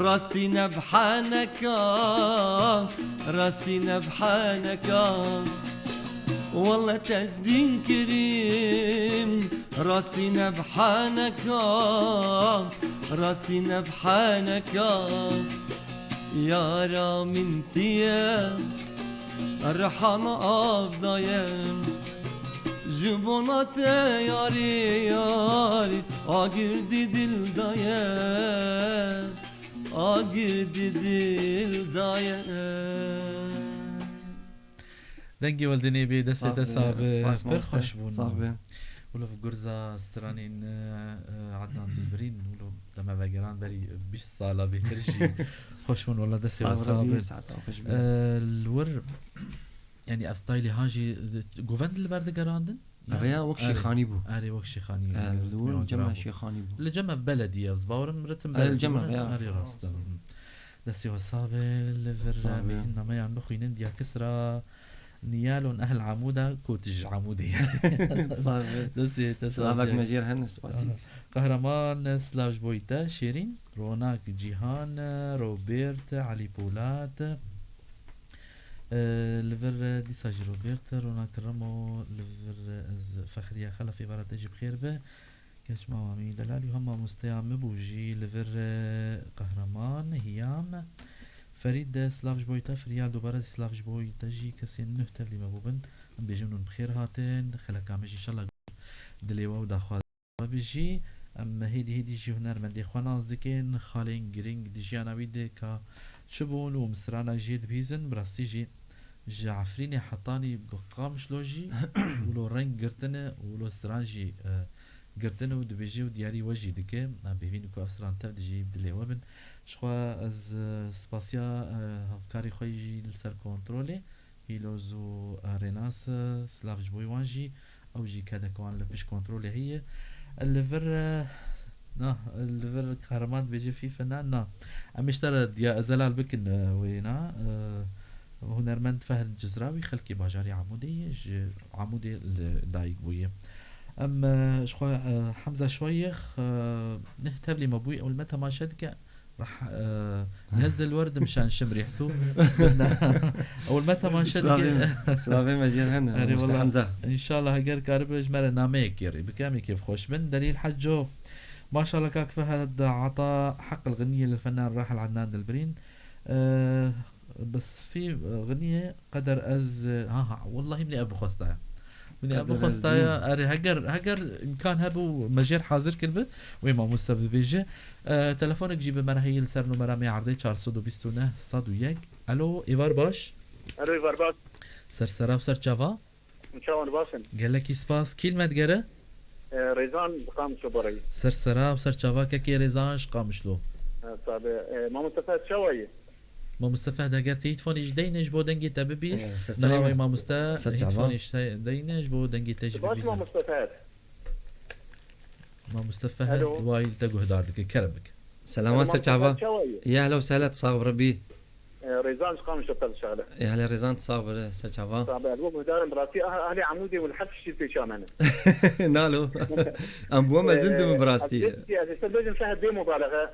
Rasti nebhaneka Rasti nebhaneka والله تزدين كريم راستينا بحانك راستينا بحانك يا رام انتيا الرحمة أفضايا جبونات ياري ياري أقردي دل دايا أقردي دل دايا دنگی ولدنی بی دست صاحب برخوش بون صاحب ولو في جرزة استرانين عدنان دلبرين ولو لما بقران بري 20 سالة بيترجي خوش بون والله دستي وصابر الور يعني أستايلي هاجي جوفند اللي برد قراندن أريا وكشي خاني بو أري وكشي خاني الور جمع شي خاني بو اللي جمع في بلدي أصباورم رتم بلدي الجمع أري راستم دستي وصابر الفر إنما يعني بخوين ديا كسرة نيالون أهل عمودة كوتج عمودي صاحبك مجير هنس باسي قهرمان سلاوش بويتا شيرين روناك جيهان روبرت علي بولات لفر ديساجي روبرت روناك رمو لفر فخرية خلفي برا تجي بخير به كاش مامي دلالي هم مستيام بوجي لفر قهرمان هيام فريد سلافش بويتا فريال دوباره سلافش بويتا جي كسي نهتف لي مبوبن ام بيجونون بخير هاتن خلك عمجي ان شاء الله دليوا وداخوا بيجي ام هيدي جي هنر من دي خواناز دكين خالين جرينج دي جيانا ويدي كا شبون ومسرانا جيد بيزن براستي جي عفريني حطاني بقامش لوجي ولو رنگ گرتنه ولو سرانجي گرتنه و دبيجي و دياري وجي دكي ام بيبينو كو افسران تف دجي بدلي وبن شخوا از سپاسیا هفکاری خویی لسر کنترلی هیلوزو رناس سلافج بوی وانجی او جی کده کوان لپش کنترلی هی الليفر نا الليفر قهرمان بيجي في فنان نا امشترى ديا زلال بكن وينا هنرمند فهد الجزراوي خلكي باجاري عمودي عمودي دايق بويه ام شخوا حمزه شويخ نهتب لي مبوي اول متى ما شدك راح نزل ورد مشان شم ريحته اول متى ما شد سلامي مجير هنا والله ان شاء الله هجر كاربج مره ناميك يري بكامي كيف خوش من دليل حجه ما شاء الله كاك فهد عطاء حق الغنيه للفنان الراحل عدنان دلبرين بس في غنيه قدر از والله مني ابو خستايا من ابو خستايا اري هجر امكان هبو مجير حاضر كلمه وما مستبد بيجي تلفونك جيب مرهي لسر نمره 129 101 الو ايوار باش الو ايوار باش سرسرا وسر چاوا مشاون باسن گلکی سپاس کیلمت گره ريزان قام شبري سرسرا وسر چاوا كي ريزانش قامشلو طيب ما مستفاد شويه ما مستفاد اگر تليفوني جدينش بو دنگي تببي ناوي ما مستفاد تليفوني جدينش بو دنگي تجبي ما مستفاد ما مستفاد وايد تقول داردك كربك سلامات سر شعبا يا هلا وسهلا تصاغب ربي ريزان قام شطر شغله يا هلا ريزان تصاغب سر شعبا طيب الو دار مراتي اهلي عمودي والحبش في شامنه نالو ام بو ما زند من براستي يا استاذ فهد دي مبالغه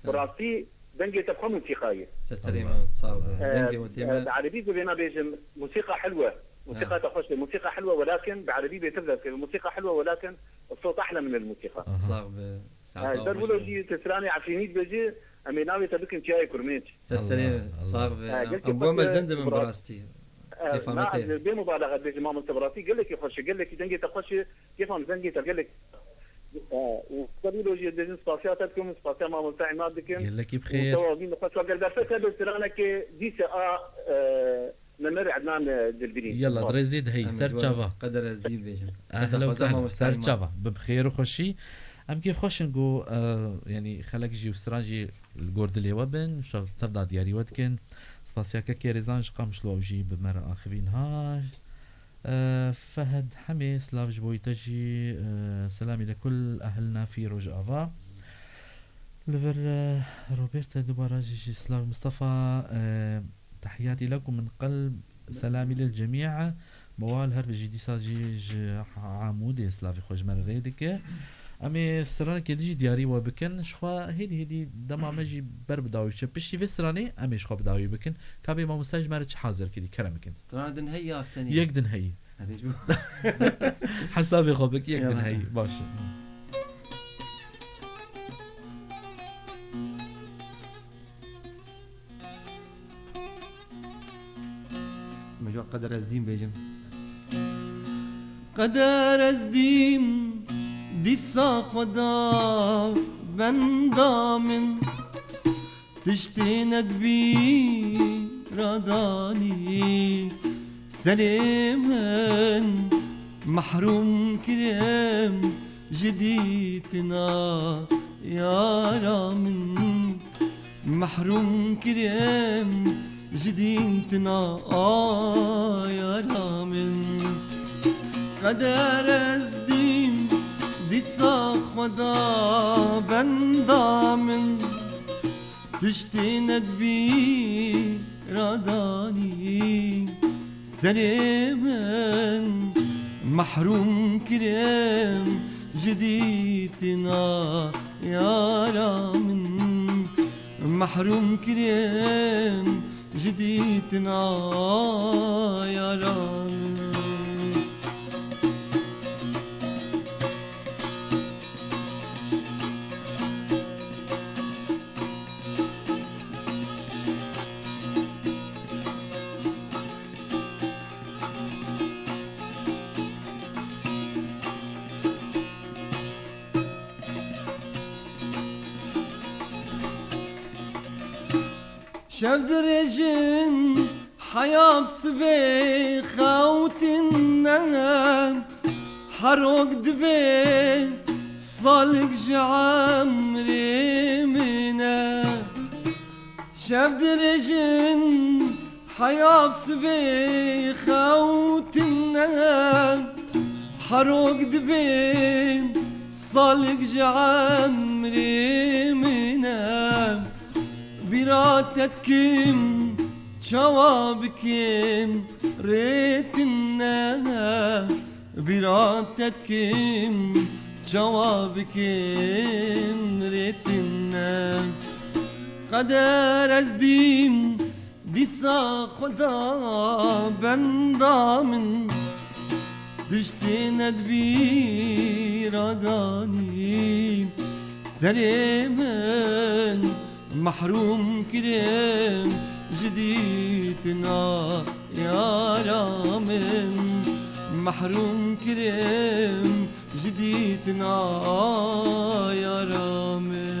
براسي دنجي تفهم موسيقى سليمة تصاوب دنجي وتيمة بعربي بينا بيجم موسيقى حلوة موسيقى تخش موسيقى حلوة ولكن بعربي بيتبذل الموسيقى حلوة ولكن الصوت أحلى من الموسيقى تصاوب ساعات بقولوا جي تسراني عفينيت بيجي أمي ناوي تبكن تياي كرميتش سليمة تصاوب أبو ما زند من براستي كيف عملت بمبالغة بيجي ما مستبراتي قال لك يخش قال لك دنجي تخش كيف عم دنجي قال لك وقبلوا جي ديزن سباسيات تكون سباسيات ما مستعي ما بدكم قال لك بخير توابين نقاط وقال دفعت بالسرانة كي دي نمر عدنان دلبرين يلا دريزيد هي سر تشافا قدر ازدين بيجم اهلا وسهلا سر تشافا بخير وخشي ام كيف خوش نقو يعني خلك جي وستراجي الجورد اللي وبن تبدا دياري ودكن سباسيات كي ريزانج قامش لو جي بمره اخرين هاش فهد حميس لافج بويتجي سلامي لكل أهلنا في رجافا لفر روبرتا دوبارا جي سلاف مصطفى تحياتي لكم من قلب سلامي للجميع موال هرب جي ساجي عمودي سلافي خوش مر ريدك امي سرانه كي ديجي دياري وبكن شخوا هيدي دما ماجي بر بداوي بشي في سرانه امي شخوا بداوي بكن كابي ما مساج مارج حاضر كدي كرمكن سرانه دن هي افتني يقدن هي حسابي خبك يقدن هي باشا مجوع قدر ازدين بيجم قدر ازدين دي صاخدا من دامن تشتيند بي راداني سليمن محروم كريم جديتنا يا رامن محروم كريم جديتنا يا رامن قدر ازدين دي صاخدا بندامن تشتيند بي راداني سليمن محروم كريم جديتنا يا رامن محروم كريم جديتنا يا رامن شفدرجن حياب سبي خوتنا حروق دبي صالق جعمري منا شفدرجن حياب سبي خوتنا حروق دبي صالق جعمري منا براتتكم جوابكم ريتنا براتتكم جوابكم ريتنا قدر ازديم ديسا خدا بندامن دشتي ندبي راداني سريمن محروم كريم جديدنا يا رامن محروم كريم جديدنا يا رامن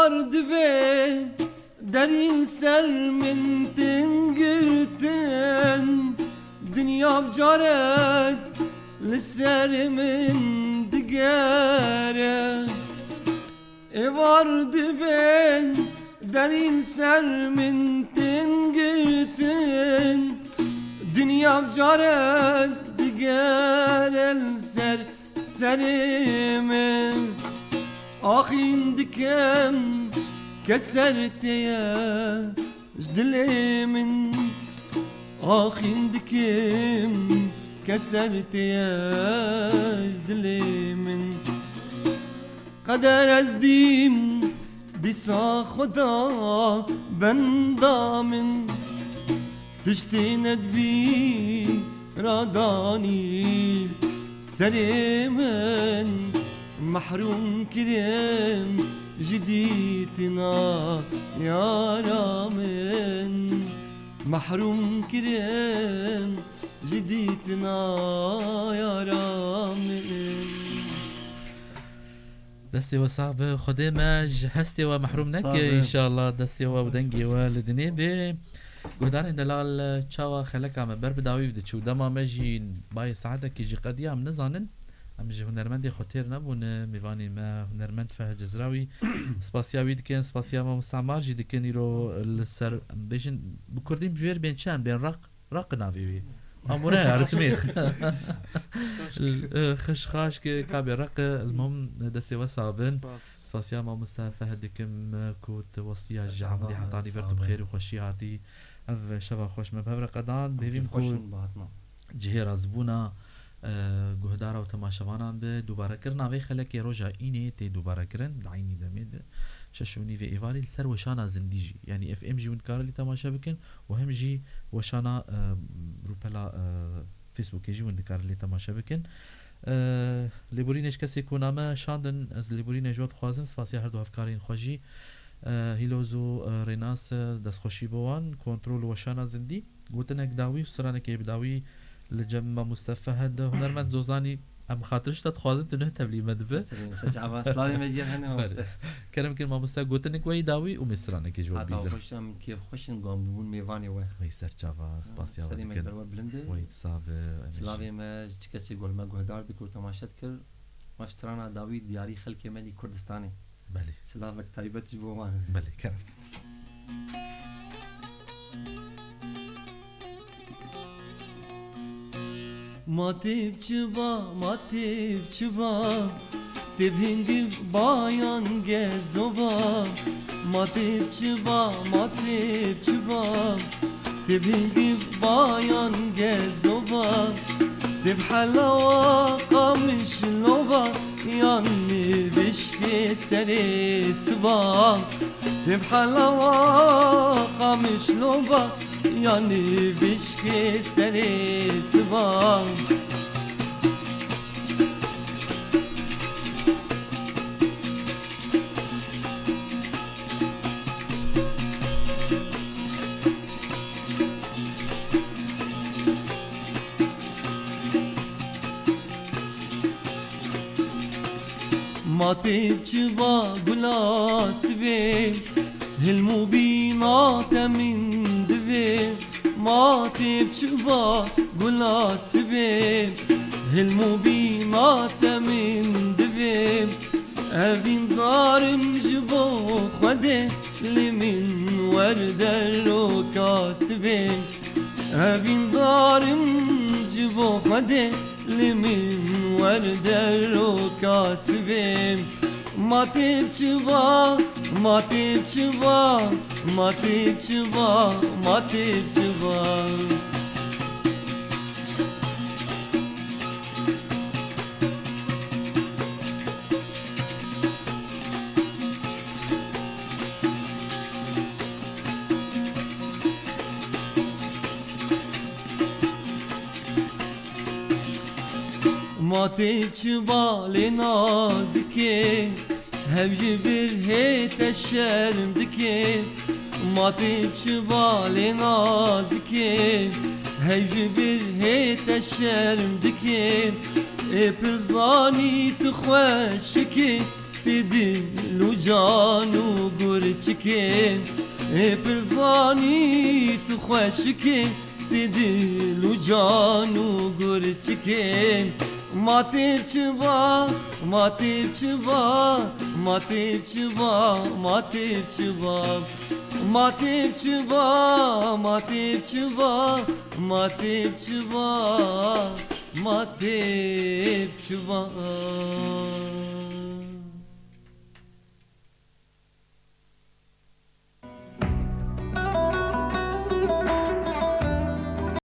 vardı be derin ser min tengirten dünya bcarek liser min digere vardı be derin ser min tengirten dünya bcarek digere ser serimin آخین دکم کسرتیا جدلی من آخین دکم کسرتیا جدلی من قدر از دیم بیسا خدا بندامن دشتی ندبی رادانی سریمن محروم كريم جديدنا يا رامن محروم كريم جديدنا يا رامن دستي وصعب خدمج هستي ومحروم نك ان شاء الله دستي ودنجي والدني ب گهدارین دلال چاوا خلک ام بر بداوی بده چو دما مجی بای ساعته کی جی قدیام نزانن ام جی هنرمندی خاطر نبونه میوانی ما هنرمند فه جزراوی سپاسیاوی دکن سپاسیا ما مستعمر جی دکن رو لسر بجن بکردیم جویر بین چند بین رق ناوی اموره عرفتمیخ خشخاش که کابی رق المهم دستی وصابن سپاسیا ما مستفه دکم کوت وصیا جعملی حتانی برد بخیر و خوشی هاتی اف شبا خوش مبهر قدان بهیم کو جهیر از بونا گهدار و تماشاوانان به دوباره کردن وی خلک روزا اینه تی دوباره کردن دعینی دمید ششونی و ایواری سر وشانا زندیجی یعنی اف ام جی ونکارلی تماشا بکن و هم جی وشانا روپلا فیسبوک جی ونکارلی تماشا بکن لیبورینش کسی کنامه شاندن از لیبورینش جواد خوازم سپاسی هر دو افکارین خوشی هیلوزو ریناس دست خوشی بوان کنترل وشانا زندی گوتنک داوی سرانه که بداوی لجمع مصطفى هذا هنرمند زوزاني ام خاطرش تتخوازن تنه تبلي مدبه سجعوا اسلامي مجير هنا مصطفى كرم كلمه مصطفى قوتنك وي داوي ومسرانه كي جو بيزا خوشم كيف خوشن قام بون ميواني وي سر جافا سباسيا سليم الدروا بلنده وي تصاب سلامي ما كسي قول ما قهدار بكور تماشات كر مشترانا داوي دياري خلك ملي كردستاني بله سلامك طيبتي بوان بله كرم Matip çıba Tebhingi bayan gezoba Matip çıba Tebhingi bayan gezoba Teb halawa qamış loba Yanni bişki seri sıba Teb halawa qamış loba Yani bişki seni sıvan ماتب چبا گلاس بیم هلمو بینات من دویم ماتب چبا گلاس بیم هلمو بینات من دویم اوین دارم جبو خوده لمن وردر و کاسبیم اوین دارم جبو خوده لمن وردر و کاسبیم ماتب چبا ماتب چبا ماتب چبا ماتب چبا ماتب چبال نازکه هوی بر هیت شرم دکه ماتب چبال نازکه هوی بر هیت شرم دکه پرزانی تخوشکه تدل و جان و گرچکه پرزانی تخوشکه تدل و جان و گرچکه ماتب چبا ماتب چبا ماتب چبا ماتب چبا ماتب چبا ماتب چبا ماتب چبا ماتب چبا